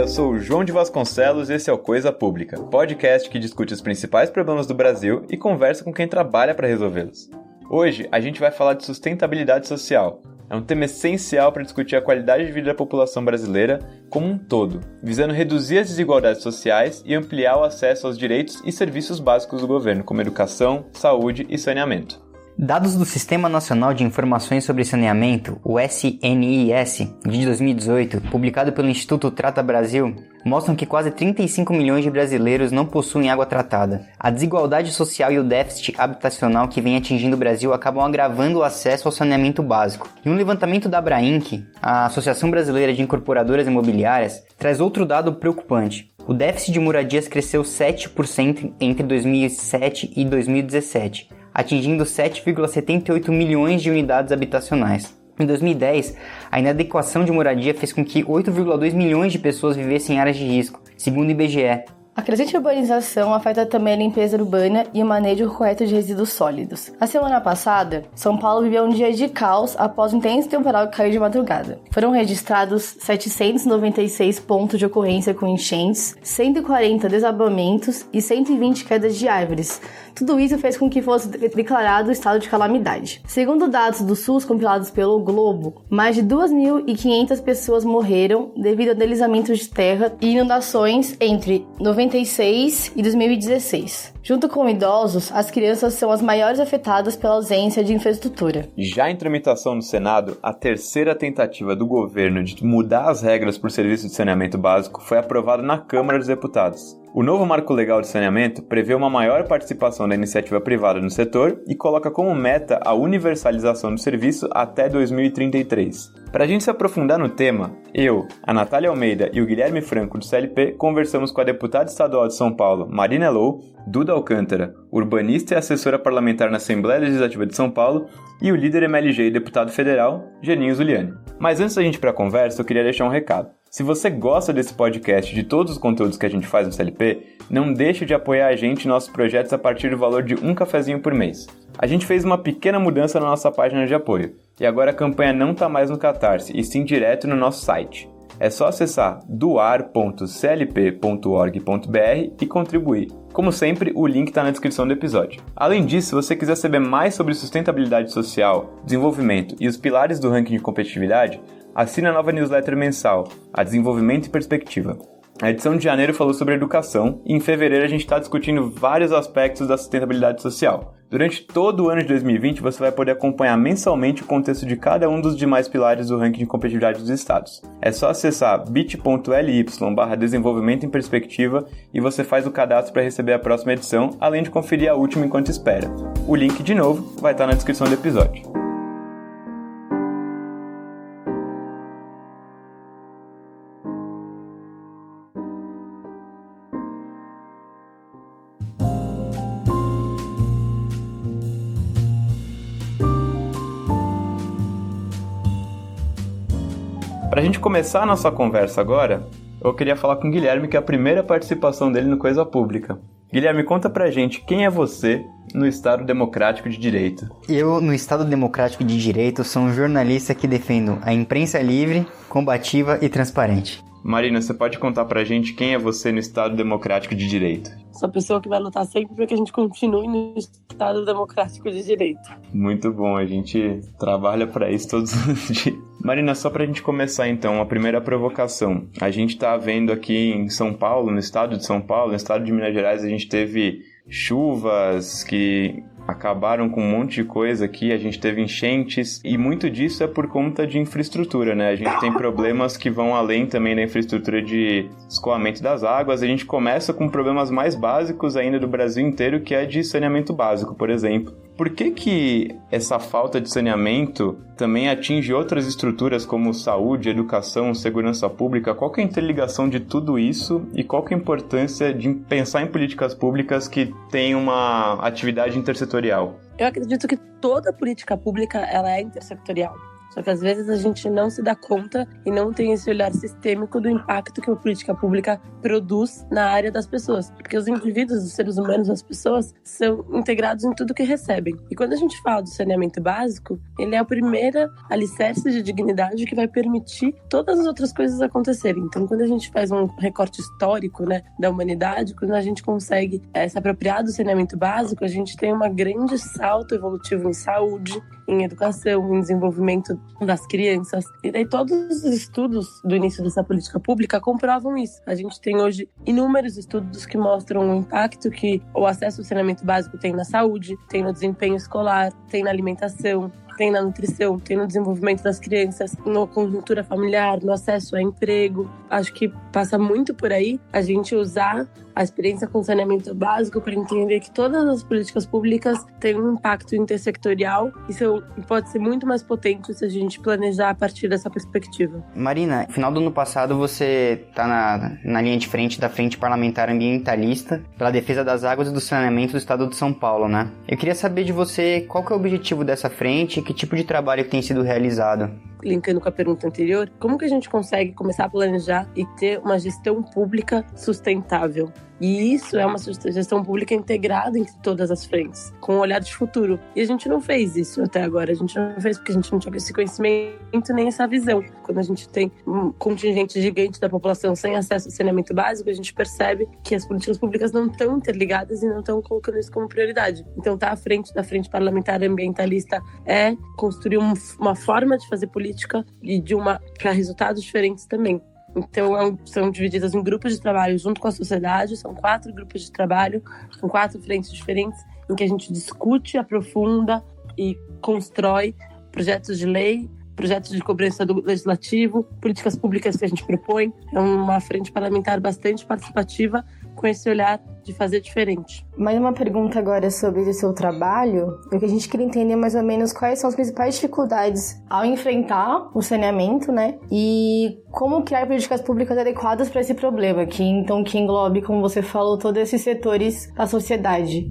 eu sou o João de Vasconcelos e esse é o Coisa Pública, podcast que discute os principais problemas do Brasil e conversa com quem trabalha para resolvê-los. Hoje a gente vai falar de sustentabilidade social. É um tema essencial para discutir a qualidade de vida da população brasileira como um todo, visando reduzir as desigualdades sociais e ampliar o acesso aos direitos e serviços básicos do governo, como educação, saúde e saneamento. Dados do Sistema Nacional de Informações sobre Saneamento, o SNIS, de 2018, publicado pelo Instituto Trata Brasil, mostram que quase 35 milhões de brasileiros não possuem água tratada. A desigualdade social e o déficit habitacional que vem atingindo o Brasil acabam agravando o acesso ao saneamento básico. E um levantamento da Abrainc, a Associação Brasileira de Incorporadoras Imobiliárias, traz outro dado preocupante. O déficit de moradias cresceu 7% entre 2007 e 2017. Atingindo 7,78 milhões de unidades habitacionais. Em 2010, a inadequação de moradia fez com que 8,2 milhões de pessoas vivessem em áreas de risco, segundo o IBGE. A crescente urbanização afeta também a limpeza urbana e o manejo correto de resíduos sólidos. Na semana passada, São Paulo viveu um dia de caos após um intenso temporal que caiu de madrugada. Foram registrados 796 pontos de ocorrência com enchentes, 140 desabamentos e 120 quedas de árvores. Tudo isso fez com que fosse declarado o estado de calamidade. Segundo dados do SUS compilados pelo Globo, mais de 2.500 pessoas morreram devido a deslizamentos de terra e inundações entre 96 e 2016. Junto com idosos, as crianças são as maiores afetadas pela ausência de infraestrutura. Já em tramitação no Senado, a terceira tentativa do governo de mudar as regras para o serviço de saneamento básico foi aprovada na Câmara dos Deputados. O novo Marco Legal de Saneamento prevê uma maior participação da iniciativa privada no setor e coloca como meta a universalização do serviço até 2033. Para a gente se aprofundar no tema, eu, a Natália Almeida e o Guilherme Franco, do CLP, conversamos com a deputada estadual de São Paulo, Marina Lou, Duda Alcântara, urbanista e assessora parlamentar na Assembleia Legislativa de São Paulo, e o líder MLG e deputado federal, Geninho Zuliani. Mas antes da gente ir para a conversa, eu queria deixar um recado. Se você gosta desse podcast e de todos os conteúdos que a gente faz no CLP, não deixe de apoiar a gente e nossos projetos a partir do valor de um cafezinho por mês. A gente fez uma pequena mudança na nossa página de apoio, e agora a campanha não está mais no Catarse, e sim direto no nosso site. É só acessar doar.clp.org.br e contribuir. Como sempre, o link está na descrição do episódio. Além disso, se você quiser saber mais sobre sustentabilidade social, desenvolvimento e os pilares do ranking de competitividade, assine a nova newsletter mensal, a Desenvolvimento e Perspectiva. A edição de janeiro falou sobre educação e em fevereiro a gente está discutindo vários aspectos da sustentabilidade social. Durante todo o ano de 2020 você vai poder acompanhar mensalmente o contexto de cada um dos demais pilares do ranking de competitividade dos estados. É só acessar bit.ly/desenvolvimento em perspectiva e você faz o cadastro para receber a próxima edição, além de conferir a última enquanto espera. O link, de novo, vai estar na descrição do episódio. Para a gente começar a nossa conversa agora, eu queria falar com o Guilherme, que é a primeira participação dele no Coisa Pública. Guilherme, conta pra gente quem é você no Estado Democrático de Direito. Eu, no Estado Democrático de Direito, sou um jornalista que defendo a imprensa livre, combativa e transparente. Marina, você pode contar pra gente quem é você no Estado Democrático de Direito? Sou a pessoa que vai lutar sempre para que a gente continue no Estado Democrático de Direito. Muito bom, a gente trabalha para isso todos os dias. Marina, só pra gente começar então, a primeira provocação. A gente tá vendo aqui em São Paulo, no estado de São Paulo, no estado de Minas Gerais, a gente teve chuvas que acabaram com um monte de coisa aqui, a gente teve enchentes e muito disso é por conta de infraestrutura, né? A gente tem problemas que vão além também da infraestrutura de escoamento das águas. A gente começa com problemas mais básicos ainda do Brasil inteiro, que é de saneamento básico, por exemplo. Por que essa falta de saneamento também atinge outras estruturas como saúde, educação, segurança pública? Qual que é a interligação de tudo isso e qual que é a importância de pensar em políticas públicas que têm uma atividade intersectorial? Eu acredito que toda política pública ela é intersectorial. Só que às vezes a gente não se dá conta e não tem esse olhar sistêmico do impacto que a política pública produz na área das pessoas. Porque os indivíduos, os seres humanos, as pessoas, são integrados em tudo que recebem. E quando a gente fala do saneamento básico, ele é a primeira alicerce de dignidade que vai permitir todas as outras coisas acontecerem. Então, quando a gente faz um recorte histórico, né, da humanidade, quando a gente consegue se apropriar do saneamento básico, a gente tem um grande salto evolutivo em saúde, em educação, em desenvolvimento das crianças. E daí todos os estudos do início dessa política pública comprovam isso. A gente tem hoje inúmeros estudos que mostram o impacto que o acesso ao saneamento básico tem na saúde, tem no desempenho escolar, tem na alimentação, tem na nutrição, tem no desenvolvimento das crianças, na conjuntura familiar, no acesso a emprego. Acho que passa muito por aí a gente usar a experiência com saneamento básico para entender que todas as políticas públicas têm um impacto intersectorial e pode ser muito mais potente se a gente planejar a partir dessa perspectiva. Marina, no final do ano passado você está na linha de frente da Frente Parlamentar Ambientalista pela defesa das águas e do saneamento do estado de São Paulo, né? Eu queria saber de você qual que é o objetivo dessa frente e que tipo de trabalho que tem sido realizado. Linkando com a pergunta anterior, como que a gente consegue começar a planejar e ter uma gestão pública sustentável? E isso é uma gestão pública integrada entre todas as frentes, com um olhar de futuro. E a gente não fez isso até agora. A gente não fez porque a gente não tinha esse conhecimento nem essa visão. Quando a gente tem um contingente gigante da população sem acesso ao saneamento básico, a gente percebe que as políticas públicas não estão interligadas e não estão colocando isso como prioridade. Então, tá à frente da Frente Parlamentar Ambientalista é construir uma forma de fazer política e para resultados diferentes também. Então, são divididas em grupos de trabalho junto com a sociedade, são 4 grupos de trabalho, com 4 frentes diferentes, em que a gente discute, aprofunda e constrói projetos de lei, projetos de cobrança do legislativo, políticas públicas que a gente propõe. É uma frente parlamentar bastante participativa, com esse olhar de fazer diferente. Mais uma pergunta agora sobre o seu trabalho. O que a gente queria entender mais ou menos quais são as principais dificuldades ao enfrentar o saneamento, né? E como criar políticas públicas adequadas para esse problema, que englobe, como você falou, todos esses setores da sociedade.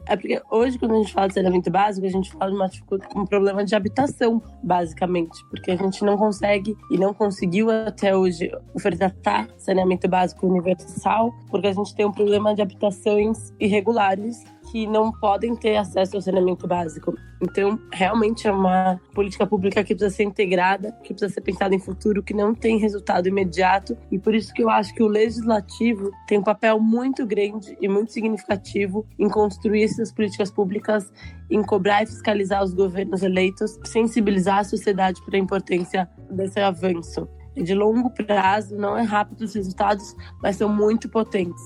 É porque hoje, quando a gente fala de saneamento básico, a gente fala de um problema de habitação, basicamente. Porque a gente não consegue e não conseguiu até hoje ofertar saneamento básico universal, porque a gente tem um problema de habitações irregulares que não podem ter acesso ao saneamento básico. Então, realmente é uma política pública que precisa ser integrada, que precisa ser pensada em futuro, que não tem resultado imediato. E por isso que eu acho que o legislativo tem um papel muito grande e muito significativo em construir essas políticas públicas, em cobrar e fiscalizar os governos eleitos, sensibilizar a sociedade para a importância desse avanço. É de longo prazo, não é rápido os resultados, mas são muito potentes.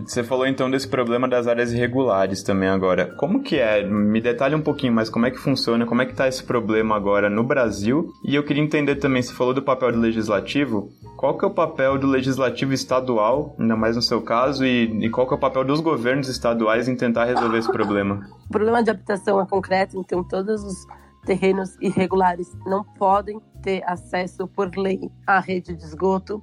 Você falou então desse problema das áreas irregulares também agora. Como que é? Me detalhe um pouquinho mais como é que funciona, como é que tá esse problema agora no Brasil. E eu queria entender também, você falou do papel do legislativo, qual que é o papel do legislativo estadual, ainda mais no seu caso, e qual que é o papel dos governos estaduais em tentar resolver esse problema? O problema de habitação é concreto, então todos os terrenos irregulares não podem ter acesso por lei à rede de esgoto,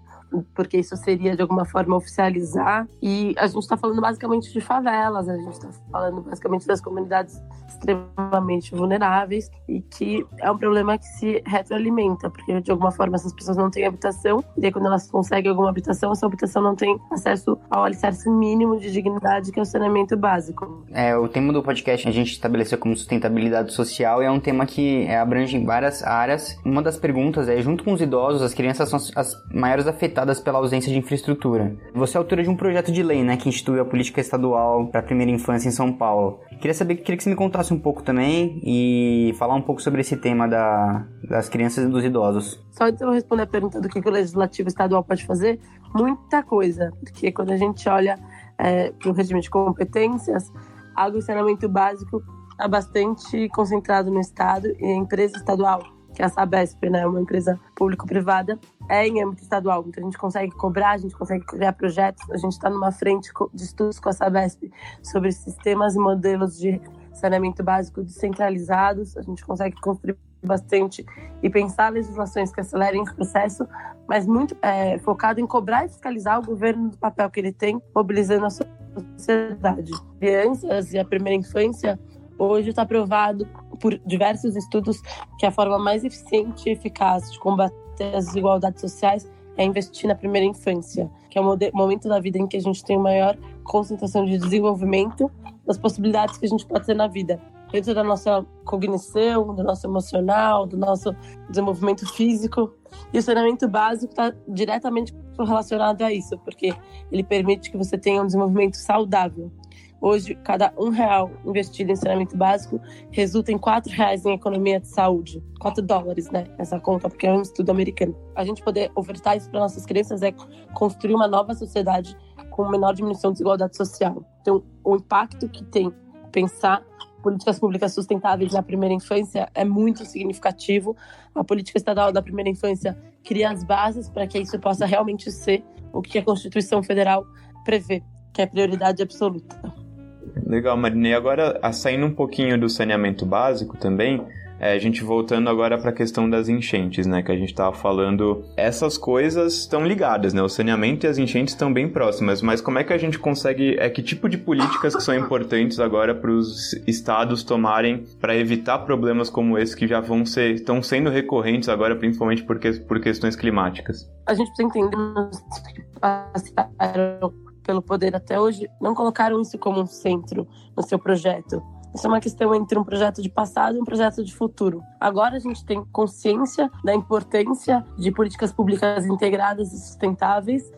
porque isso seria de alguma forma oficializar. E a gente está falando basicamente de favelas, a gente está falando basicamente das comunidades extremamente vulneráveis e que é um problema que se retroalimenta, porque de alguma forma essas pessoas não têm habitação e aí quando elas conseguem alguma habitação, essa habitação não tem acesso ao alicerce mínimo de dignidade que é o saneamento básico. O tema do podcast a gente estabeleceu como sustentabilidade social e é um tema que abrange várias áreas. Uma das perguntas é, junto com os idosos, as crianças são as maiores afetadas pela ausência de infraestrutura. Você é autora de um projeto de lei, né, que institui a política estadual para a primeira infância em São Paulo. Queria que você me contasse um pouco também e falar um pouco sobre esse tema das crianças e dos idosos. Só antes eu responder a pergunta do que o legislativo estadual pode fazer, muita coisa, porque quando a gente olha para o regime de competências, água e saneamento básico está bastante concentrado no Estado e a empresa estadual, que é a Sabesp, né, uma empresa público-privada, é em âmbito estadual. Então a gente consegue cobrar, a gente consegue criar projetos, a gente está numa frente de estudos com a Sabesp sobre sistemas e modelos de saneamento básico descentralizados, a gente consegue construir bastante e pensar legislações que acelerem esse processo, mas muito focado em cobrar e fiscalizar o governo do papel que ele tem, mobilizando a sociedade. Crianças e a primeira infância, Hoje está provado por diversos estudos que a forma mais eficiente e eficaz de combater as desigualdades sociais é investir na primeira infância, que é o momento da vida em que a gente tem maior concentração de desenvolvimento das possibilidades que a gente pode ter na vida, dentro da nossa cognição, do nosso emocional, do nosso desenvolvimento físico. E o saneamento básico está diretamente relacionado a isso, porque ele permite que você tenha um desenvolvimento saudável. Hoje, cada R$1 investido em saneamento básico resulta em R$4 em economia de saúde. $4, né? Essa conta, porque é um estudo americano. A gente poder ofertar isso para nossas crianças é construir uma nova sociedade com menor diminuição de desigualdade social. Então, o impacto que tem pensar políticas públicas sustentáveis na primeira infância é muito significativo. A política estadual da primeira infância cria as bases para que isso possa realmente ser o que a Constituição Federal prevê, que é prioridade absoluta. Legal, Marina. E agora, saindo um pouquinho do saneamento básico também, a gente voltando agora para a questão das enchentes, né, que a gente estava falando, essas coisas estão ligadas, né, o saneamento e as enchentes estão bem próximas, mas como é que a gente consegue, que tipo de políticas que são importantes agora para os estados tomarem para evitar problemas como esse que já estão sendo recorrentes agora, principalmente por questões climáticas? A gente precisa entender pelo poder até hoje, não colocaram isso como um centro no seu projeto. Isso é uma questão entre um projeto de passado e um projeto de futuro. Agora a gente tem consciência da importância de políticas públicas integradas e sustentáveis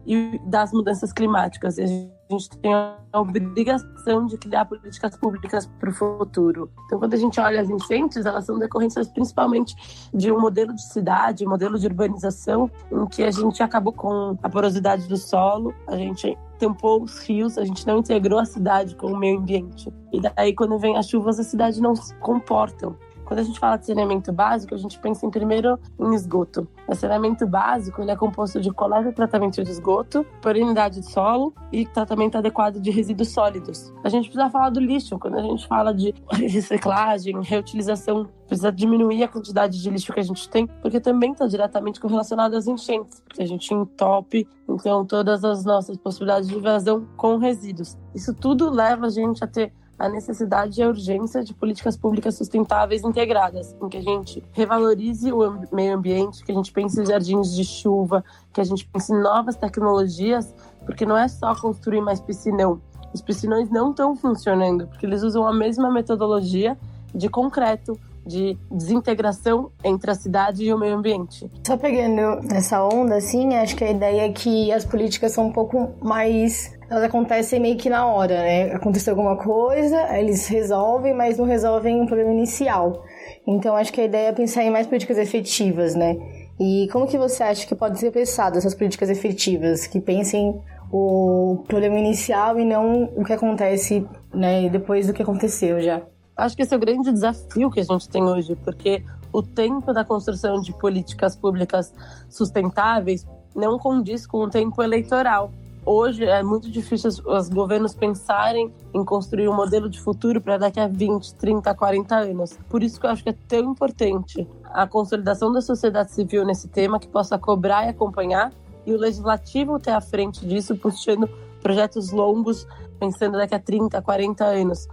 e das mudanças climáticas. E a gente tem a obrigação de criar políticas públicas para o futuro. Então, quando a gente olha as enchentes, elas são decorrências principalmente de um modelo de cidade, um modelo de urbanização, em que a gente acabou com a porosidade do solo, a gente tampou os rios, a gente não integrou a cidade com o meio ambiente. E daí, quando vem as chuvas, a cidade não se comportam. Quando a gente fala de saneamento básico, a gente pensa primeiro em esgoto. O saneamento básico ele é composto de coleta e tratamento de esgoto, perenidade de solo e tratamento adequado de resíduos sólidos. A gente precisa falar do lixo. Quando a gente fala de reciclagem, reutilização, precisa diminuir a quantidade de lixo que a gente tem, porque também está diretamente correlacionado às enchentes, porque a gente entope, então, todas as nossas possibilidades de evasão com resíduos. Isso tudo leva a gente a ter a necessidade e a urgência de políticas públicas sustentáveis integradas, em que a gente revalorize o meio ambiente, que a gente pense em jardins de chuva, que a gente pense em novas tecnologias, porque não é só construir mais piscinão. Os piscinões não estão funcionando, porque eles usam a mesma metodologia de concreto, de desintegração entre a cidade e o meio ambiente. Só pegando essa onda, assim, acho que a ideia é que as políticas são um pouco mais... Elas acontecem meio que na hora, né? Aconteceu alguma coisa, eles resolvem, mas não resolvem um problema inicial. Então, acho que a ideia é pensar em mais políticas efetivas, né? E como que você acha que pode ser pensado essas políticas efetivas? Que pensem o problema inicial e não o que acontece, né, depois do que aconteceu já. Acho que esse é o grande desafio que a gente tem hoje, porque o tempo da construção de políticas públicas sustentáveis não condiz com o tempo eleitoral. Hoje é muito difícil os governos pensarem em construir um modelo de futuro para daqui a 20, 30, 40 anos. Por isso que eu acho que é tão importante a consolidação da sociedade civil nesse tema, que possa cobrar e acompanhar, e o legislativo ter à frente disso, puxando projetos longos, pensando daqui a 30, 40 anos.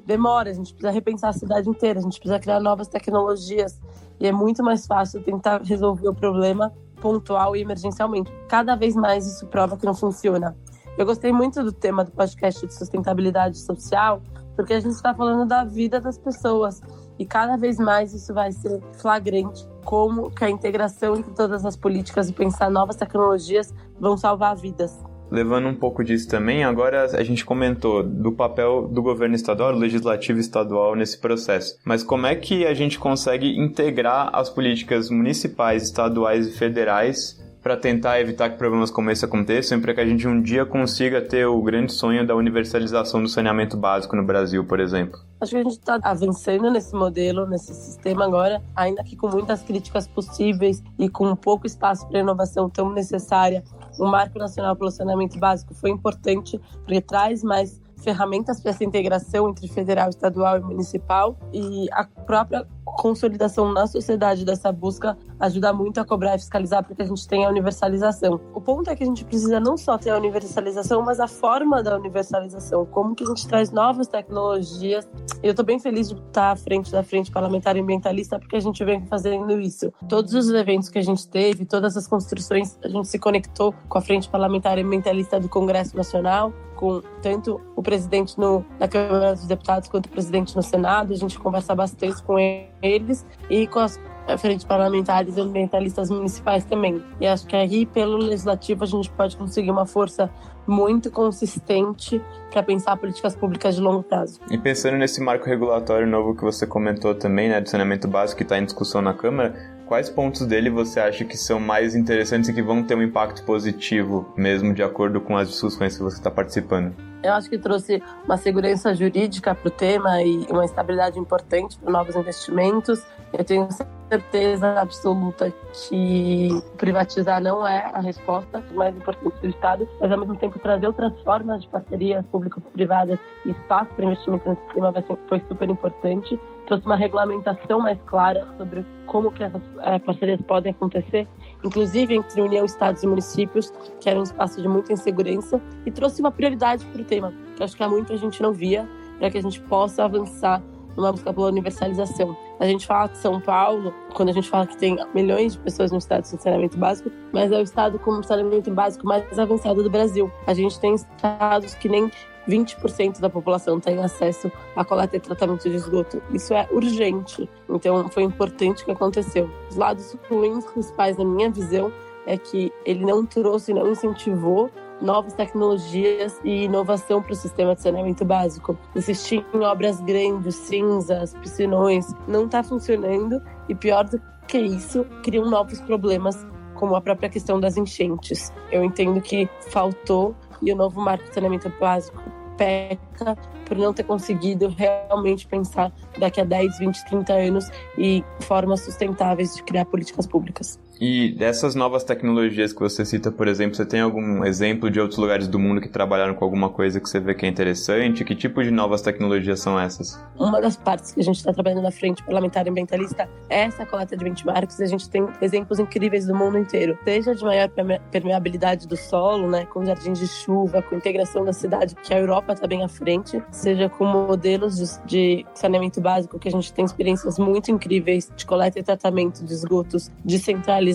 Demora, a gente precisa repensar a cidade inteira, a gente precisa criar novas tecnologias, e é muito mais fácil tentar resolver o problema pontual e emergencialmente. Cada vez mais isso prova que não funciona. Eu gostei muito do tema do podcast de sustentabilidade social, porque a gente está falando da vida das pessoas, e cada vez mais isso vai ser flagrante, como que a integração entre todas as políticas e pensar novas tecnologias vão salvar vidas. Levando um pouco disso também, agora a gente comentou do papel do governo estadual, do legislativo estadual nesse processo. Mas como é que a gente consegue integrar as políticas municipais, estaduais e federais para tentar evitar que problemas como esse aconteçam e para que a gente um dia consiga ter o grande sonho da universalização do saneamento básico no Brasil, por exemplo? Acho que a gente está avançando nesse modelo, nesse sistema agora, ainda que com muitas críticas possíveis e com pouco espaço para inovação tão necessária. O Marco Nacional pelo Saneamento Básico foi importante porque traz mais ferramentas para essa integração entre federal, estadual e municipal, e a própria consolidação na sociedade dessa busca ajudar muito a cobrar e fiscalizar para que a gente tenha a universalização. O ponto é que a gente precisa não só ter a universalização, mas a forma da universalização, como que a gente traz novas tecnologias. Eu estou bem feliz de estar à frente da Frente Parlamentar Ambientalista, porque a gente vem fazendo isso. Todos os eventos que a gente teve, todas as construções, a gente se conectou com a Frente Parlamentar Ambientalista do Congresso Nacional, com tanto o presidente na Câmara dos Deputados quanto o presidente no Senado. A gente conversa bastante com eles e com as frentes parlamentares e ambientalistas municipais também. E acho que aí, pelo legislativo, a gente pode conseguir uma força muito consistente para pensar políticas públicas de longo prazo. E pensando nesse marco regulatório novo que você comentou também, né, do saneamento básico que está em discussão na Câmara, quais pontos dele você acha que são mais interessantes e que vão ter um impacto positivo, mesmo de acordo com as discussões que você está participando? Eu acho que trouxe uma segurança jurídica para o tema e uma estabilidade importante para novos investimentos. Eu tenho certeza absoluta que privatizar não é a resposta mais importante do Estado, mas ao mesmo tempo trazer outras formas de parcerias público-privadas e espaço para investimento nesse tema foi super importante. Trouxe uma regulamentação mais clara sobre como que essas parcerias podem acontecer, inclusive entre União, Estados e municípios, que era um espaço de muita insegurança, e trouxe uma prioridade para o tema, que acho que há muito a gente não via, para que a gente possa avançar numa busca pela universalização. A gente fala de São Paulo, quando a gente fala que tem milhões de pessoas no estado sem saneamento básico, mas é o estado com o saneamento básico mais avançado do Brasil. A gente tem estados que nem 20% da população tem acesso a coleta e tratamento de esgoto. Isso é urgente. Então, foi importante o que aconteceu. Os lados ruins principais, na minha visão, é que ele não trouxe, não incentivou novas tecnologias e inovação para o sistema de saneamento básico. Insistir em obras grandes, cinzas, piscinões, não está funcionando, e pior do que isso, criam novos problemas, como a própria questão das enchentes. Eu entendo que faltou, e o novo marco de saneamento básico peca por não ter conseguido realmente pensar daqui a 10, 20, 30 anos e formas sustentáveis de criar políticas públicas. E dessas novas tecnologias que você cita, por exemplo, você tem algum exemplo de outros lugares do mundo que trabalharam com alguma coisa que você vê que é interessante? Que tipo de novas tecnologias são essas? Uma das partes que a gente está trabalhando na Frente Parlamentar Ambientalista é essa coleta de benchmarks. A gente tem exemplos incríveis do mundo inteiro, seja de maior permeabilidade do solo, né, com jardins de chuva, com integração da cidade, que a Europa está bem à frente, seja com modelos de saneamento básico, que a gente tem experiências muito incríveis de coleta e tratamento de esgotos descentralizados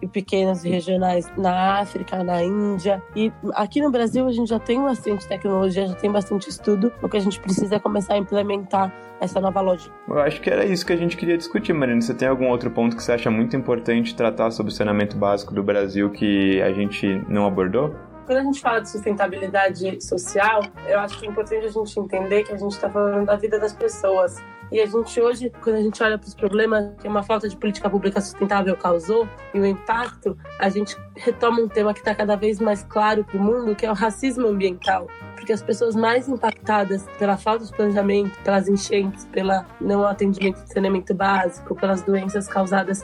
e pequenas e regionais na África, na Índia. E aqui no Brasil a gente já tem bastante tecnologia, já tem bastante estudo. O que a gente precisa é começar a implementar essa nova lógica. Eu acho que era isso que a gente queria discutir, Marina. Você tem algum outro ponto que você acha muito importante tratar sobre o saneamento básico do Brasil que a gente não abordou? Quando a gente fala de sustentabilidade social, eu acho que é importante a gente entender que a gente está falando da vida das pessoas. E a gente hoje, quando a gente olha para os problemas que uma falta de política pública sustentável causou e o impacto, a gente retoma um tema que está cada vez mais claro para o mundo, que é o racismo ambiental. Porque as pessoas mais impactadas pela falta de planejamento, pelas enchentes, pelo não atendimento de saneamento básico, pelas doenças causadas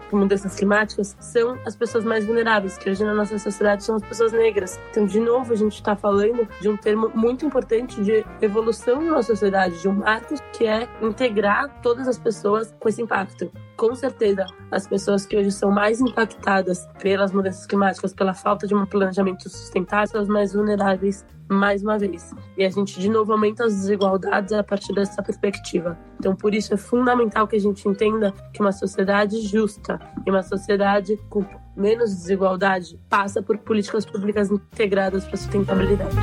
por mudanças climáticas, são as pessoas mais vulneráveis, que hoje na nossa sociedade são as pessoas negras. Então, de novo, a gente está falando de um termo muito importante de evolução na nossa sociedade, de um marco que é integrar todas as pessoas com esse impacto. Com certeza, as pessoas que hoje são mais impactadas pelas mudanças climáticas, pela falta de um planejamento sustentável, são as mais vulneráveis, mais uma vez. E a gente, de novo, aumenta as desigualdades a partir dessa perspectiva. Então, por isso, é fundamental que a gente entenda que uma sociedade justa e uma sociedade com menos desigualdade passa por políticas públicas integradas para a sustentabilidade.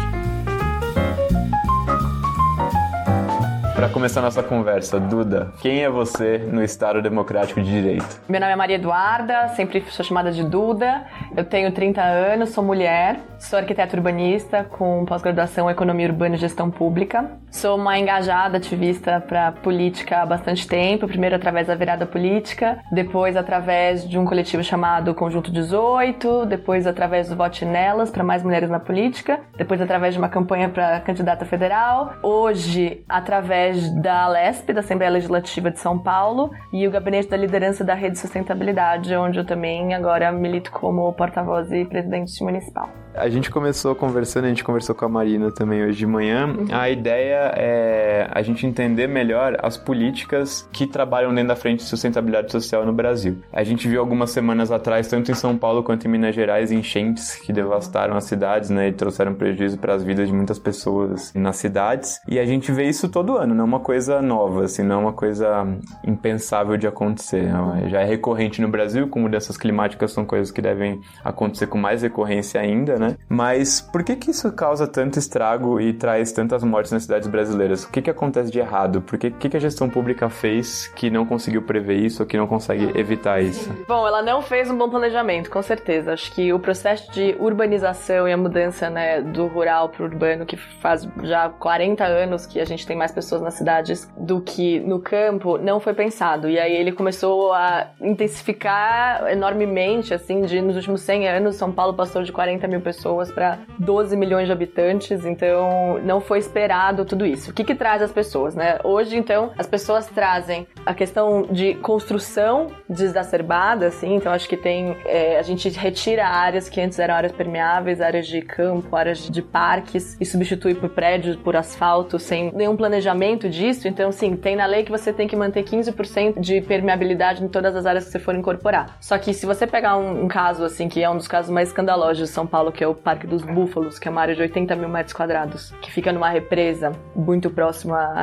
Para começar nossa conversa, Duda, quem é você no Estado Democrático de Direito? Meu nome é Maria Eduarda, sempre sou chamada de Duda. Eu tenho 30 anos, sou mulher, sou arquiteta urbanista com pós-graduação em Economia Urbana e Gestão Pública. Sou uma engajada ativista para política há bastante tempo, primeiro através da virada política, depois através de um coletivo chamado Conjunto 18, depois através do Vote Nelas para mais mulheres na política, depois através de uma campanha para candidata federal, hoje através da ALESP, da Assembleia Legislativa de São Paulo, e o Gabinete da Liderança da Rede Sustentabilidade, onde eu também agora milito como porta-voz e presidente municipal. A gente começou conversando, a gente conversou com a Marina também hoje de manhã. A ideia é a gente entender melhor as políticas que trabalham dentro da frente de sustentabilidade social no Brasil. A gente viu algumas semanas atrás, tanto em São Paulo quanto em Minas Gerais, enchentes que devastaram as cidades, né, e trouxeram prejuízo para as vidas de muitas pessoas nas cidades. E a gente vê isso todo ano, não é uma coisa nova, assim, não é uma coisa impensável de acontecer. Já é recorrente no Brasil, com mudanças climáticas são coisas que devem acontecer com mais recorrência ainda, né? Mas por que isso causa tanto estrago e traz tantas mortes nas cidades brasileiras? O que acontece de errado? O que a gestão pública fez que não conseguiu prever isso ou que não consegue evitar isso? Bom, ela não fez um bom planejamento, com certeza. Acho que o processo de urbanização e a mudança, né, do rural para o urbano, que faz já 40 anos que a gente tem mais pessoas nas cidades do que no campo, não foi pensado. E aí ele começou a intensificar enormemente, assim, nos últimos 100 anos, São Paulo passou de 40 mil pessoas para 12 milhões de habitantes, então não foi esperado tudo isso. O que traz as pessoas, né? Hoje, então, as pessoas trazem a questão de construção desacerbada, assim, então acho que tem, a gente retira áreas que antes eram áreas permeáveis, áreas de campo, áreas de parques, e substitui por prédios, por asfalto, sem nenhum planejamento disso. Então, sim, tem na lei que você tem que manter 15% de permeabilidade em todas as áreas que você for incorporar. Só que se você pegar um caso, assim, que é um dos casos mais escandalosos de São Paulo, que é o Parque dos Búfalos, que é uma área de 80 mil metros quadrados, que fica numa represa muito próxima,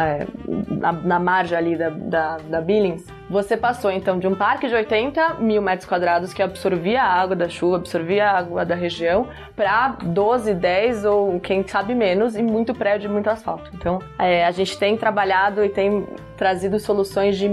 na margem ali da Billings, você passou, então, de um parque de 80 mil metros quadrados que absorvia a água da chuva, absorvia a água da região, para 12, 10 ou quem sabe menos, e muito prédio e muito asfalto. Então, a gente tem trabalhado e tem trazido soluções de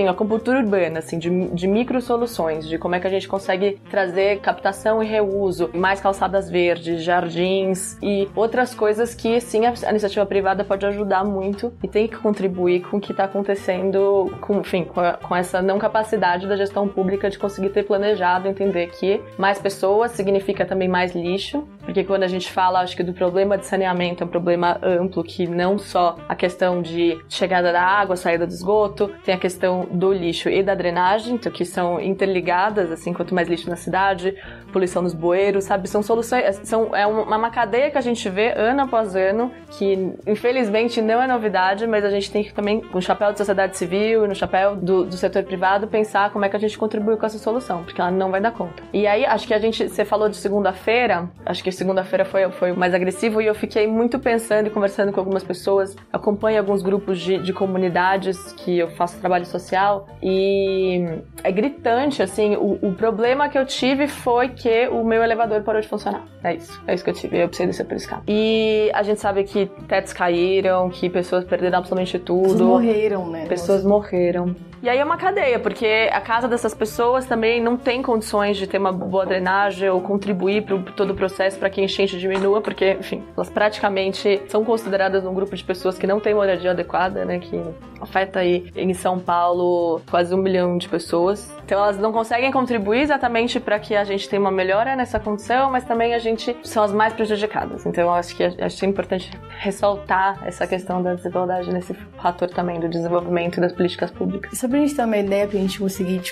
a acupuntura urbana, assim, de micro soluções, de como é que a gente consegue trazer captação e reuso, mais calçadas verdes, jardins e outras coisas que, sim, a iniciativa privada pode ajudar muito e tem que contribuir com o que está acontecendo, com essa não capacidade da gestão pública de conseguir ter planejado, entender que mais pessoas significa também mais lixo, porque quando a gente fala, acho que do problema de saneamento é um problema amplo, que não só a questão de chegada da água, saída do esgoto, tem a questão do lixo e da drenagem, então, que são interligadas, assim, quanto mais lixo na cidade, poluição nos bueiros, sabe? São soluções, é uma cadeia que a gente vê ano após ano, que infelizmente não é novidade, mas a gente tem que também, no chapéu da sociedade civil e no chapéu do setor privado, pensar como é que a gente contribui com essa solução, porque ela não vai dar conta. E aí, acho que você falou de segunda-feira, acho que segunda-feira foi mais agressivo, e eu fiquei muito pensando e conversando com algumas pessoas, acompanho alguns grupos de comunidades que eu faço trabalho social, e é gritante, assim, o problema que eu tive foi que o meu elevador parou de funcionar. É isso que eu tive, eu precisei descer por escada. E a gente sabe que tetos caíram, que pessoas perderam absolutamente tudo. Pessoas morreram, né? Pessoas morreram. E aí é uma cadeia, porque a casa dessas pessoas também não tem condições de ter uma boa drenagem ou contribuir para todo o processo para que a enchente diminua, porque, enfim, elas praticamente são consideradas um grupo de pessoas que não tem moradia adequada, né, que afeta aí em São Paulo quase 1 milhão de pessoas. Então elas não conseguem contribuir exatamente para que a gente tenha uma melhora nessa condição, mas também a gente são as mais prejudicadas. Então eu acho que é importante ressaltar essa questão da desigualdade nesse fator também do desenvolvimento e das políticas públicas. Só pra gente ter uma ideia, pra gente conseguir,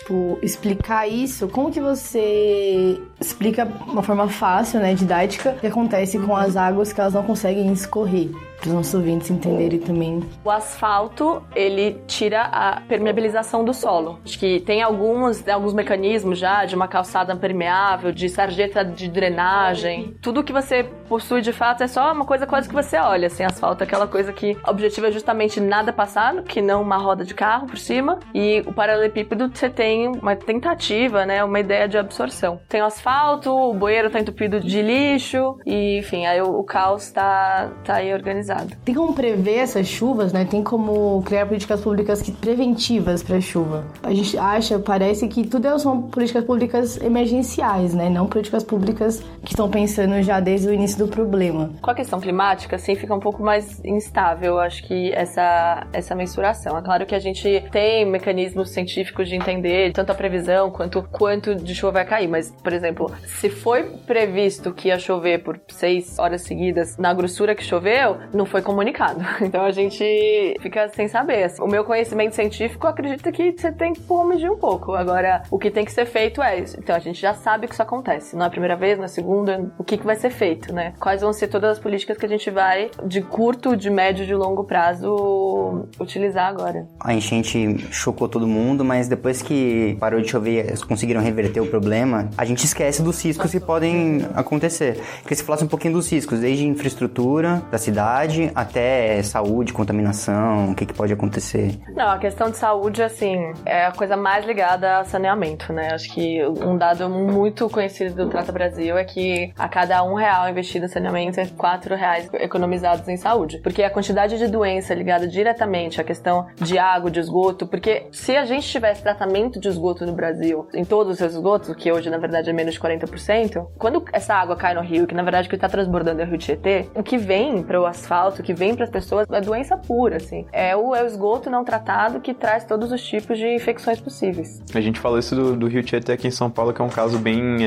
explicar isso, como que você explica de uma forma fácil, né, didática, o que acontece com as águas que elas não conseguem escorrer? Para os nossos ouvintes entenderem também. O asfalto, ele tira a permeabilização do solo. Acho que tem alguns mecanismos já de uma calçada permeável, de sarjeta de drenagem. Tudo que você possui de fato é só uma coisa quase que você olha, assim, asfalto é aquela coisa que o objetivo é justamente nada passar, que não uma roda de carro por cima, e o paralelepípedo você tem uma tentativa, né, uma ideia de absorção. Tem o asfalto, o bueiro tá entupido de lixo, e enfim, aí o caos tá aí organizado. Tem como prever essas chuvas, né? Tem como criar políticas públicas preventivas para a chuva. A gente parece que tudo são políticas públicas emergenciais, né? Não políticas públicas que estão pensando já desde o início do problema. Com a questão climática, assim, fica um pouco mais instável, acho que essa mensuração. É claro que a gente tem mecanismos científicos de entender tanto a previsão quanto de chuva vai cair, mas, por exemplo, se foi previsto que ia chover por 6 horas seguidas na grossura que choveu, não foi comunicado. Então a gente fica sem saber. Assim. O meu conhecimento científico acredita que você tem que medir um pouco. Agora, o que tem que ser feito é isso. Então a gente já sabe que isso acontece. Não é a primeira vez, não é a segunda. O que vai ser feito, né? Quais vão ser todas as políticas que a gente vai, de curto, de médio e de longo prazo, utilizar agora. A enchente chocou todo mundo, mas depois que parou de chover, eles conseguiram reverter o problema, a gente esquece dos riscos que podem acontecer. Queria que você falasse um pouquinho dos riscos, desde infraestrutura da cidade até saúde, contaminação, o que pode acontecer? Não, a questão de saúde, assim, é a coisa mais ligada ao saneamento, né? Acho que um dado muito conhecido do Trata Brasil é que a cada R$1 investido em saneamento é R$4 economizados em saúde. Porque a quantidade de doença ligada diretamente à questão de água, de esgoto, porque se a gente tivesse tratamento de esgoto no Brasil, em todos os seus esgotos, que hoje na verdade é menos de 40%, quando essa água cai no rio, que na verdade o que está transbordando é o rio Tietê, o que vem para o asfalto, o que vem para as pessoas é doença pura, assim. É o esgoto não tratado que traz todos os tipos de infecções possíveis. A gente falou isso do rio Tietê aqui em São Paulo, que é um caso bem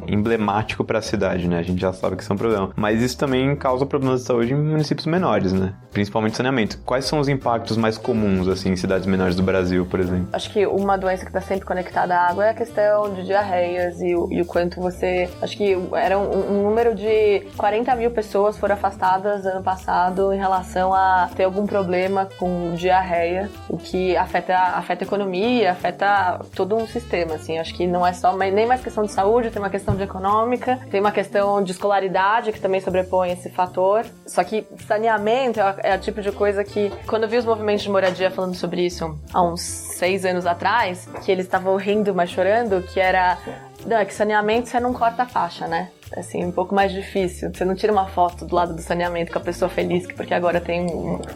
emblemático para a cidade, né? A gente já sabe que isso é um problema. Mas isso também causa problemas de saúde em municípios menores, né? Principalmente saneamento. Quais são os impactos mais comuns, assim, em cidades menores do Brasil, por exemplo? Acho que uma doença que está sempre conectada à água é a questão de diarreias e o quanto você... Acho que era um número de 40 mil pessoas foram afastadas ano passado em relação a ter algum problema com diarreia, o que afeta a economia, afeta todo um sistema, assim. Acho que não é só nem mais questão de saúde, tem uma questão de econômica, tem uma questão de escolaridade que também sobrepõe esse fator. Só que saneamento é o tipo de coisa que, quando eu vi os movimentos de moradia falando sobre isso há uns 6 anos atrás, que eles estavam rindo, mas chorando, que era... Não, que saneamento você não corta a faixa, né? Assim, um pouco mais difícil. Você não tira uma foto do lado do saneamento com a pessoa feliz porque agora tem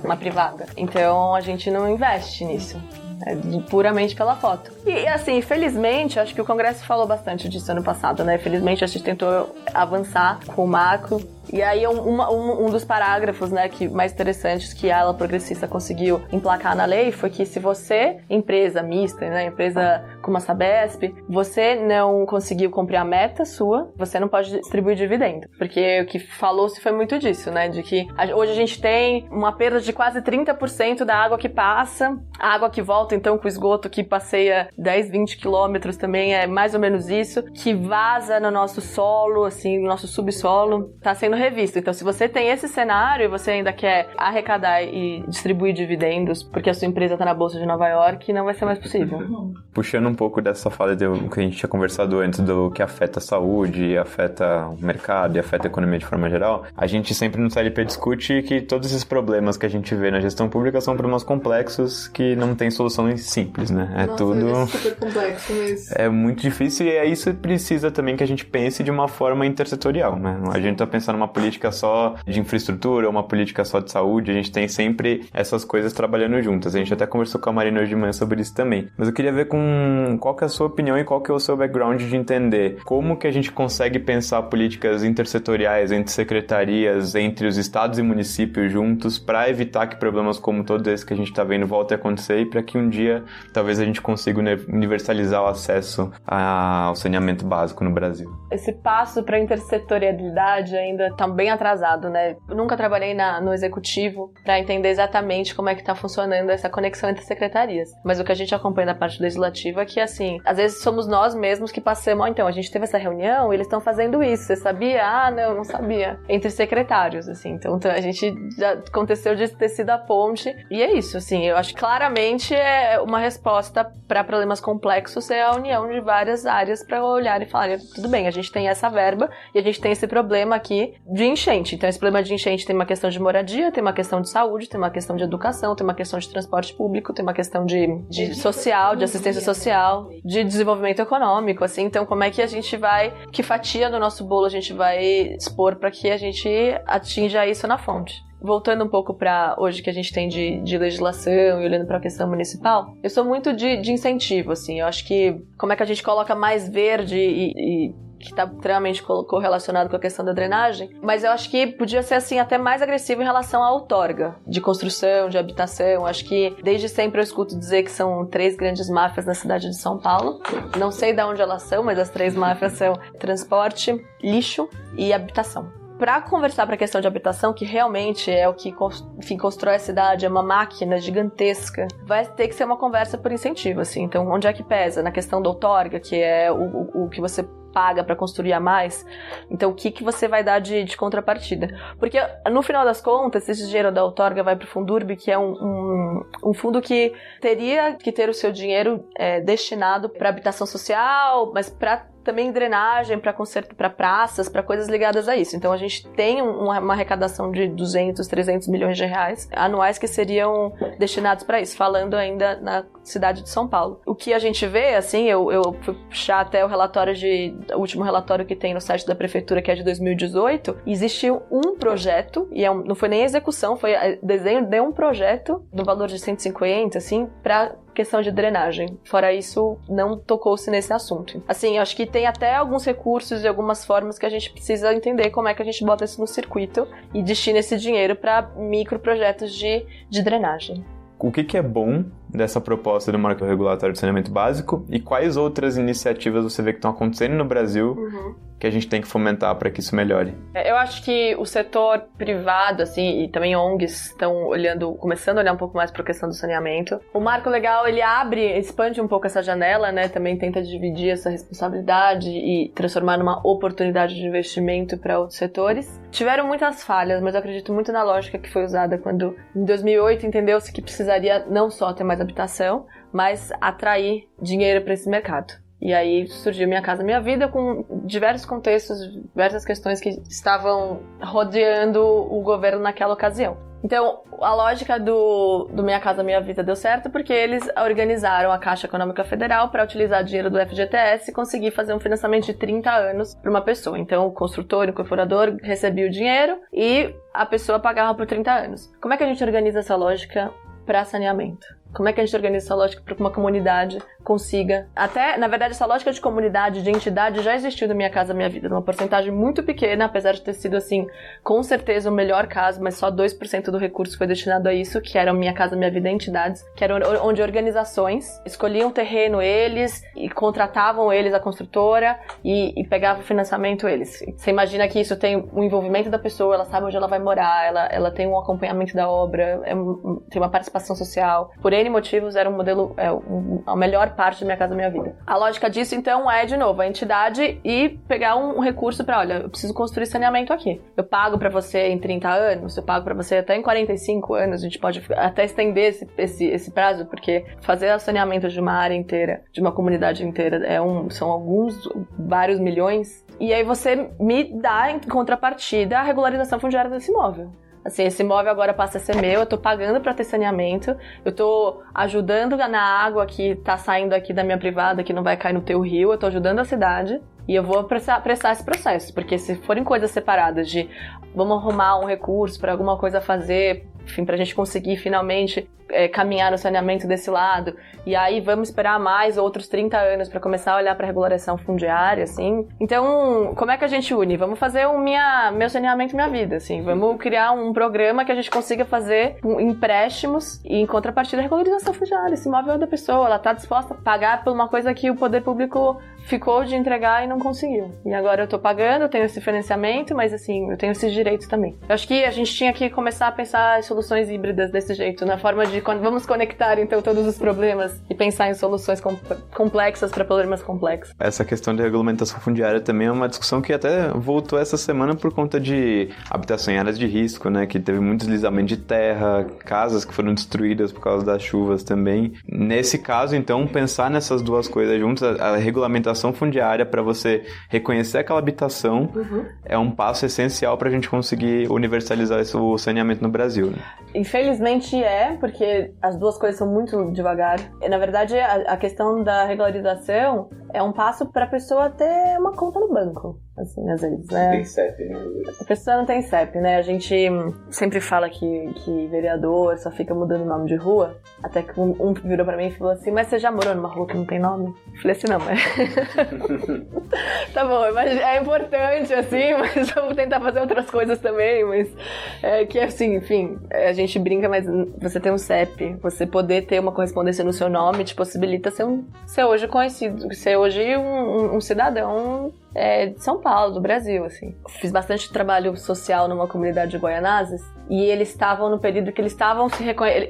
uma privada. Então, a gente não investe nisso. É puramente pela foto. E assim, felizmente, acho que o Congresso falou bastante disso ano passado, né? Felizmente a gente tentou avançar com o marco. E aí um dos parágrafos, né, mais interessantes que a ala progressista conseguiu emplacar na lei foi que se você, empresa mista, né, empresa como a Sabesp, você não conseguiu cumprir a meta sua, você não pode distribuir dividendo. Porque o que falou-se foi muito disso, né, de que hoje a gente tem uma perda de quase 30% da água que passa, a água que volta então com o esgoto que passeia 10, 20 quilômetros também é mais ou menos isso, que vaza no nosso solo, assim, no nosso subsolo, tá sendo revisto. Então, se você tem esse cenário e você ainda quer arrecadar e distribuir dividendos porque a sua empresa está na Bolsa de Nova York, não vai ser mais possível. Puxando um pouco dessa fala do que a gente tinha conversado antes, do que afeta a saúde, afeta o mercado e afeta a economia de forma geral, a gente sempre no CLP discute que todos esses problemas que a gente vê na gestão pública são problemas complexos que não tem soluções simples, né? É super complexo, mas... É muito difícil e isso precisa também que a gente pense de uma forma intersetorial, né? A gente tá pensando numa política só de infraestrutura ou uma política só de saúde, a gente tem sempre essas coisas trabalhando juntas. A gente até conversou com a Marina hoje de manhã sobre isso também. Mas eu queria ver qual que é a sua opinião e qual que é o seu background de entender como que a gente consegue pensar políticas intersetoriais entre secretarias, entre os estados e municípios juntos para evitar que problemas como todos esses que a gente está vendo voltem a acontecer e para que um dia talvez a gente consiga universalizar o acesso ao saneamento básico no Brasil. Esse passo para intersetorialidade ainda está bem atrasado, né? Eu nunca trabalhei no executivo para entender exatamente como é que está funcionando essa conexão entre secretarias. Mas o que a gente acompanha da parte legislativa é que, assim, às vezes somos nós mesmos que passamos, então, a gente teve essa reunião e eles estão fazendo isso. Você sabia? Ah, não sabia. Entre secretários, assim. Então, a gente já aconteceu de ter sido a ponte. E é isso, assim. Eu acho que claramente é uma resposta para problemas complexos é a união de várias áreas para olhar e falar, tudo bem, a gente tem essa verba e a gente tem esse problema aqui de enchente. Então, esse problema de enchente tem uma questão de moradia, tem uma questão de saúde, tem uma questão de educação, tem uma questão de transporte público, tem uma questão de social, de assistência social, de desenvolvimento econômico, assim. Então, como é que a gente vai, que fatia do nosso bolo a gente vai expor para que a gente atinja isso na fonte? Voltando um pouco para hoje que a gente tem de legislação e olhando para a questão municipal, eu sou muito de incentivo, assim. Eu acho que como é que a gente coloca mais verde e que está extremamente correlacionado com a questão da drenagem, mas eu acho que podia ser assim até mais agressivo em relação à outorga de construção, de habitação. Acho que desde sempre eu escuto dizer que são 3 grandes máfias na cidade de São Paulo. Não sei de onde elas são, mas as 3 máfias são transporte, lixo e habitação. para conversar para a questão de habitação, que realmente é o que, enfim, constrói a cidade, é uma máquina gigantesca, vai ter que ser uma conversa por incentivo, assim. Então, onde é que pesa? Na questão da outorga, que é o que você paga para construir a mais. Então, o que você vai dar de contrapartida? Porque, no final das contas, esse dinheiro da outorga vai para o Fundurb, que é um fundo que teria que ter o seu dinheiro destinado para habitação social, mas para também drenagem, para conserto, para praças, para coisas ligadas a isso. Então a gente tem uma arrecadação de 200, 300 milhões de reais anuais que seriam destinados para isso, falando ainda na cidade de São Paulo. O que a gente vê, assim, eu fui puxar até o último relatório que tem no site da prefeitura, que é de 2018, existe um projeto, e não foi nem execução, foi desenho de um projeto no valor de 150, assim, para questão de drenagem. Fora isso, não tocou-se nesse assunto. Assim, eu acho que tem até alguns recursos e algumas formas que a gente precisa entender como é que a gente bota isso no circuito e destina esse dinheiro para microprojetos de drenagem. O que é bom dessa proposta do marco regulatório de saneamento básico e quais outras iniciativas você vê que estão acontecendo no Brasil que a gente tem que fomentar para que isso melhore? Eu acho que o setor privado, assim, e também ONGs estão começando a olhar um pouco mais para a questão do saneamento. O marco legal, ele expande um pouco essa janela, né? Também tenta dividir essa responsabilidade e transformar numa oportunidade de investimento para outros setores. Tiveram muitas falhas, mas eu acredito muito na lógica que foi usada quando, em 2008, entendeu-se que precisaria não só ter mais habitação, mas atrair dinheiro para esse mercado. E aí surgiu Minha Casa Minha Vida com diversos contextos, diversas questões que estavam rodeando o governo naquela ocasião. Então, a lógica do Minha Casa Minha Vida deu certo porque eles organizaram a Caixa Econômica Federal para utilizar dinheiro do FGTS e conseguir fazer um financiamento de 30 anos para uma pessoa. Então, o construtor e o incorporador recebiam o dinheiro e a pessoa pagava por 30 anos. Como é que a gente organiza essa lógica para saneamento? Como é que a gente organiza essa lógica para que uma comunidade consiga... Até, na verdade, essa lógica de comunidade, de entidade, já existiu no Minha Casa Minha Vida, numa porcentagem muito pequena, apesar de ter sido, assim, com certeza o melhor caso, mas só 2% do recurso foi destinado a isso, que era Minha Casa Minha Vida entidades, que eram onde organizações escolhiam terreno eles e contratavam eles, a construtora, e pegavam o financiamento eles. Você imagina que isso tem um envolvimento da pessoa, ela sabe onde ela vai morar, ela tem um acompanhamento da obra, tem uma participação social. Por N motivos, era um modelo, a melhor parte da Minha Casa Minha Vida. A lógica disso, então, é, de novo, a entidade e pegar um recurso para, olha, eu preciso construir saneamento aqui. Eu pago para você em 30 anos, eu pago para você até em 45 anos, a gente pode até estender esse prazo, porque fazer o saneamento de uma área inteira, de uma comunidade inteira, são vários milhões. E aí você me dá, em contrapartida, a regularização fundiária desse imóvel. Assim, esse imóvel agora passa a ser meu, eu tô pagando pra ter saneamento, eu tô ajudando na água que tá saindo aqui da minha privada, que não vai cair no teu rio, eu tô ajudando a cidade e eu vou prestar esse processo, porque se forem coisas separadas de vamos arrumar um recurso pra alguma coisa fazer, enfim, pra gente conseguir finalmente caminhar no saneamento desse lado, e aí vamos esperar mais outros 30 anos para começar a olhar para regularização fundiária, assim. Então, como é que a gente une? Vamos fazer meu saneamento minha vida, assim. Vamos criar um programa que a gente consiga fazer empréstimos e, em contrapartida, regularização fundiária. Esse imóvel é da pessoa, ela está disposta a pagar por uma coisa que o poder público ficou de entregar e não conseguiu. E agora eu tô pagando, eu tenho esse financiamento, mas, assim, eu tenho esses direitos também. Eu acho que a gente tinha que começar a pensar em soluções híbridas desse jeito, na forma de vamos conectar, então, todos os problemas e pensar em soluções complexas para problemas complexos. Essa questão de regulamentação fundiária também é uma discussão que até voltou essa semana por conta de habitação em áreas de risco, né? Que teve muito deslizamento de terra, casas que foram destruídas por causa das chuvas também. Nesse caso, então, pensar nessas duas coisas juntas, a regulamentação fundiária para você reconhecer aquela habitação é um passo essencial para a gente conseguir universalizar o saneamento no Brasil, né? Infelizmente porque as duas coisas são muito devagar. E, na verdade, a questão da regularização é um passo para a pessoa ter uma conta no banco, assim, às vezes, né? Tem CEP, né? A pessoa não tem CEP, né? A gente sempre fala que vereador só fica mudando o nome de rua, até que um virou pra mim e falou assim, mas você já morou numa rua que não tem nome? Eu falei assim, não, mas... Tá bom, mas é importante, assim, mas vamos tentar fazer outras coisas também, mas que assim, enfim, a gente brinca, mas você tem um CEP, você poder ter uma correspondência no seu nome te possibilita ser hoje conhecido, ser hoje um cidadão de São Paulo, do Brasil, assim. Fiz bastante trabalho social numa comunidade de Guaianazes e eles estavam no período que eles estavam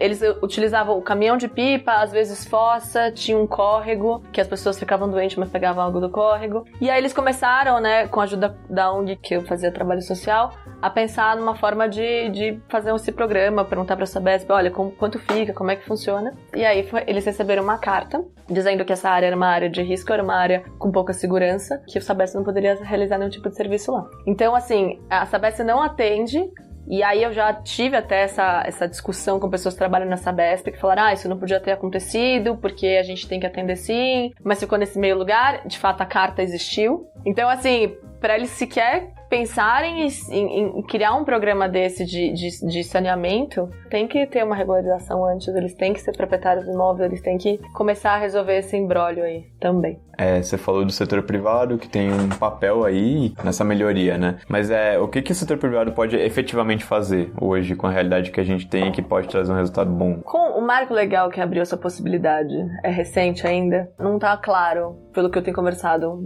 eles utilizavam o caminhão de pipa, às vezes fossa, tinha um córrego, que as pessoas ficavam doentes, mas pegavam algo do córrego. E aí eles começaram, né, com a ajuda da ONG que eu fazia trabalho social, a pensar numa forma de fazer esse programa, perguntar pra Sabesp, olha, quanto fica, como é que funciona. E aí eles receberam uma carta dizendo que essa área era uma área de risco, era uma área com pouca segurança, que o Sabesp não poderia realizar nenhum tipo de serviço lá. Então, assim, a Sabesp não atende. E aí eu já tive até essa discussão com pessoas que trabalham na Sabesp, que falaram, isso não podia ter acontecido, porque a gente tem que atender sim, mas ficou nesse meio lugar, de fato a carta existiu. Então, assim, para eles sequer pensarem em criar um programa desse de saneamento, tem que ter uma regularização antes, eles têm que ser proprietários do imóvel, eles têm que começar a resolver esse imbróglio aí também. Você falou do setor privado, que tem um papel aí nessa melhoria, né? Mas o que o setor privado pode efetivamente fazer hoje com a realidade que a gente tem e que pode trazer um resultado bom? Com o marco legal que abriu essa possibilidade, é recente ainda, não tá claro, pelo que eu tenho conversado,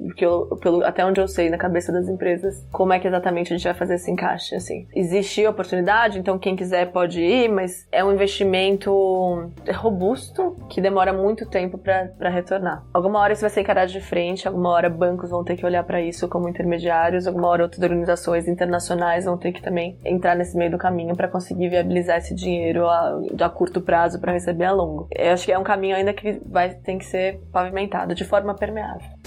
até onde eu sei, na cabeça das empresas, como é que exatamente a gente vai fazer esse encaixe, assim. Existe oportunidade, então quem quiser pode ir, mas é um investimento robusto, que demora muito tempo para retornar. Alguma hora isso vai ser encarado de frente, alguma hora bancos vão ter que olhar para isso como intermediários, alguma hora outras organizações internacionais vão ter que também entrar nesse meio do caminho para conseguir viabilizar esse dinheiro a curto prazo para receber a longo. Eu acho que é um caminho ainda que tem que ser pavimentado de forma permeável.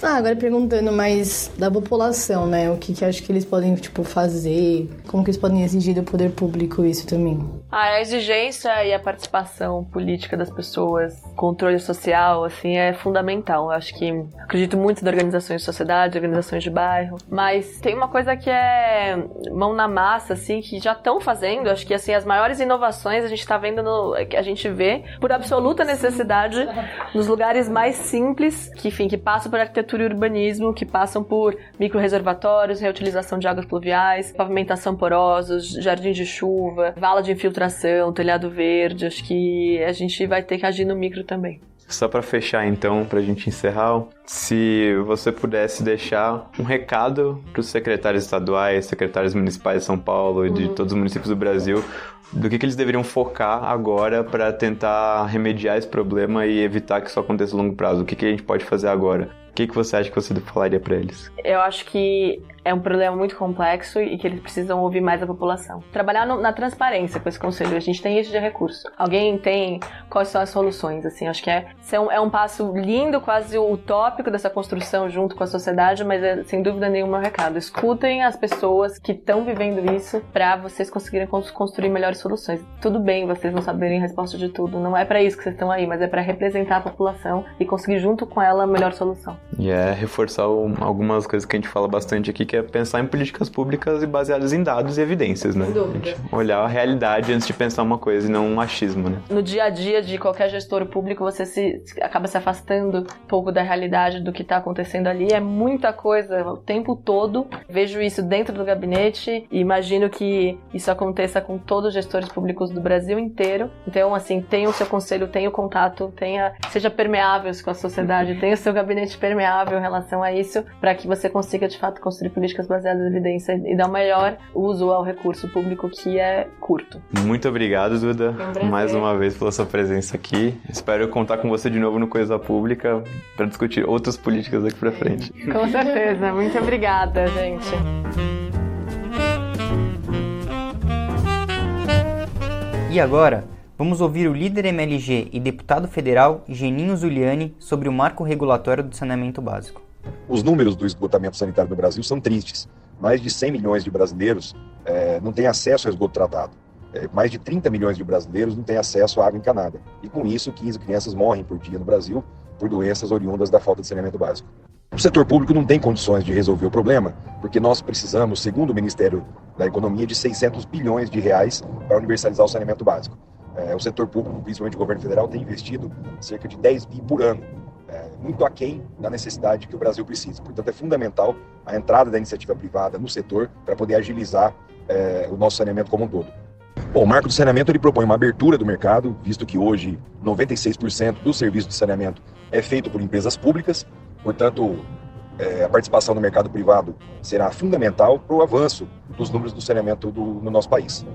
Agora perguntando mais da população, né? O que acho que eles podem, fazer, como que eles podem exigir do poder público isso também? A exigência e a participação política das pessoas, controle social, assim, é fundamental. Eu acho que acredito muito nas organizações de sociedade, organizações de bairro, mas tem uma coisa que é mão na massa, assim, que já estão fazendo. Acho que, assim, as maiores inovações a gente está vendo, a gente vê por absoluta necessidade nos lugares mais simples, que passam por arquitetura e urbanismo, que passam por micro-reservatórios, reutilização de águas pluviais, pavimentação porosos, jardim de chuva, vala de infiltração, telhado verde. Acho que a gente vai ter que agir no micro também. Só para fechar então, pra gente encerrar, se você pudesse deixar um recado para os secretários estaduais, secretários municipais de São Paulo e de todos os municípios do Brasil, do que eles deveriam focar agora para tentar remediar esse problema e evitar que isso aconteça a longo prazo. O que a gente pode fazer agora? O que você acha que você falaria para eles? Eu acho que é um problema muito complexo e que eles precisam ouvir mais a população. Trabalhar na transparência com esse conselho. A gente tem isso de recurso. Alguém tem quais são as soluções, assim. Acho que é um passo lindo, quase utópico dessa construção junto com a sociedade, mas é sem dúvida nenhuma um recado. Escutem as pessoas que estão vivendo isso para vocês conseguirem construir melhores soluções. Tudo bem vocês não saberem a resposta de tudo. Não é para isso que vocês estão aí, mas é para representar a população e conseguir junto com ela a melhor solução. E reforçar algumas coisas que a gente fala bastante aqui, que é pensar em políticas públicas e baseadas em dados e evidências, né? Olhar a realidade antes de pensar uma coisa e não um achismo, né? No dia a dia de qualquer gestor público, você acaba se afastando um pouco da realidade do que está acontecendo ali. É muita coisa o tempo todo. Vejo isso dentro do gabinete e imagino que isso aconteça com todos os gestores públicos do Brasil inteiro. Então, assim, tenha o seu conselho, tenha o contato, seja permeável com a sociedade, tenha o seu gabinete permeável em relação a isso, para que você consiga, de fato, construir políticas baseadas em evidência e dar o melhor uso ao recurso público, que é curto. Muito obrigado, Duda, mais uma vez pela sua presença aqui. Espero contar com você de novo no Coisa Pública para discutir outras políticas daqui para frente. Com certeza. Muito obrigada, gente. E agora, vamos ouvir o líder MLG e deputado federal Geninho Zuliani sobre o marco regulatório do saneamento básico. Os números do esgotamento sanitário no Brasil são tristes. Mais de 100 milhões de brasileiros não têm acesso ao esgoto tratado. Mais de 30 milhões de brasileiros não têm acesso à água encanada. E com isso, 15 crianças morrem por dia no Brasil por doenças oriundas da falta de saneamento básico. O setor público não tem condições de resolver o problema, porque nós precisamos, segundo o Ministério da Economia, de 600 bilhões de reais para universalizar o saneamento básico. O setor público, principalmente o governo federal, tem investido cerca de 10 bi por ano, muito aquém da necessidade que o Brasil precisa. Portanto, é fundamental a entrada da iniciativa privada no setor para poder agilizar o nosso saneamento como um todo. Bom, o marco do saneamento ele propõe uma abertura do mercado, visto que hoje 96% do serviço de saneamento é feito por empresas públicas. Portanto, a participação do mercado privado será fundamental para o avanço dos números do saneamento no nosso país.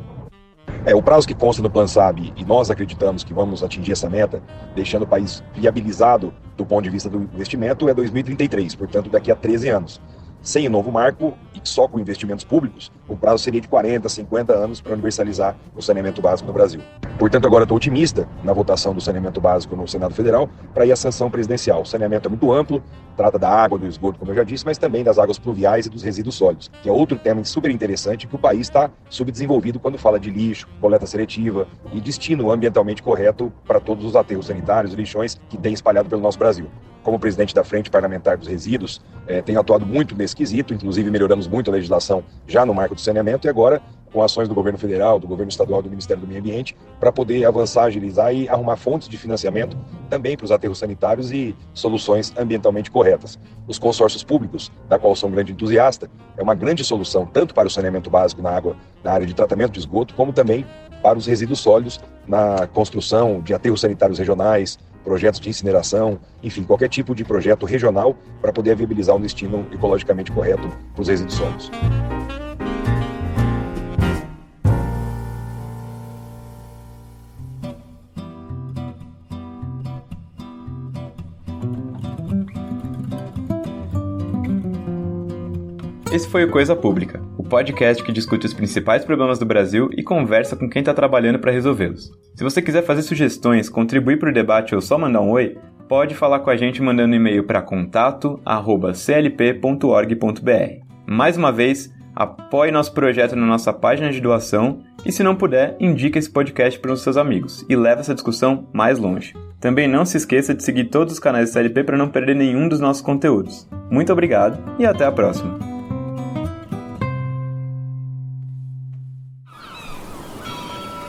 O prazo que consta no Plano SAB, e nós acreditamos que vamos atingir essa meta, deixando o país viabilizado do ponto de vista do investimento, é 2033, portanto daqui a 13 anos. Sem o novo marco e só com investimentos públicos, o prazo seria de 40, 50 anos para universalizar o saneamento básico no Brasil. Portanto, agora estou otimista na votação do saneamento básico no Senado Federal para ir à sanção presidencial. O saneamento é muito amplo, trata da água, do esgoto, como eu já disse, mas também das águas pluviais e dos resíduos sólidos, que é outro tema super interessante que o país está subdesenvolvido quando fala de lixo, coleta seletiva e destino ambientalmente correto para todos os aterros sanitários e lixões que tem espalhado pelo nosso Brasil. Como presidente da Frente Parlamentar dos Resíduos, tenho atuado muito nesse quesito, inclusive melhoramos muito a legislação já no marco do saneamento e agora com ações do governo federal, do governo estadual, do Ministério do Meio Ambiente, para poder avançar, agilizar e arrumar fontes de financiamento também para os aterros sanitários e soluções ambientalmente corretas. Os consórcios públicos, da qual sou um grande entusiasta, é uma grande solução tanto para o saneamento básico na água, na área de tratamento de esgoto, como também para os resíduos sólidos na construção de aterros sanitários regionais, projetos de incineração, enfim, qualquer tipo de projeto regional para poder viabilizar um destino ecologicamente correto para os resíduos sólidos. Esse foi o Coisa Pública, o podcast que discute os principais problemas do Brasil e conversa com quem está trabalhando para resolvê-los. Se você quiser fazer sugestões, contribuir para o debate ou só mandar um oi, pode falar com a gente mandando um e-mail para contato@clp.org.br. Mais uma vez, apoie nosso projeto na nossa página de doação e, se não puder, indique esse podcast para os seus amigos e leve essa discussão mais longe. Também não se esqueça de seguir todos os canais do CLP para não perder nenhum dos nossos conteúdos. Muito obrigado e até a próxima!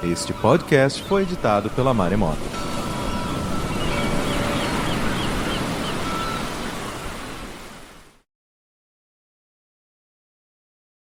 Este podcast foi editado pela Maremoto.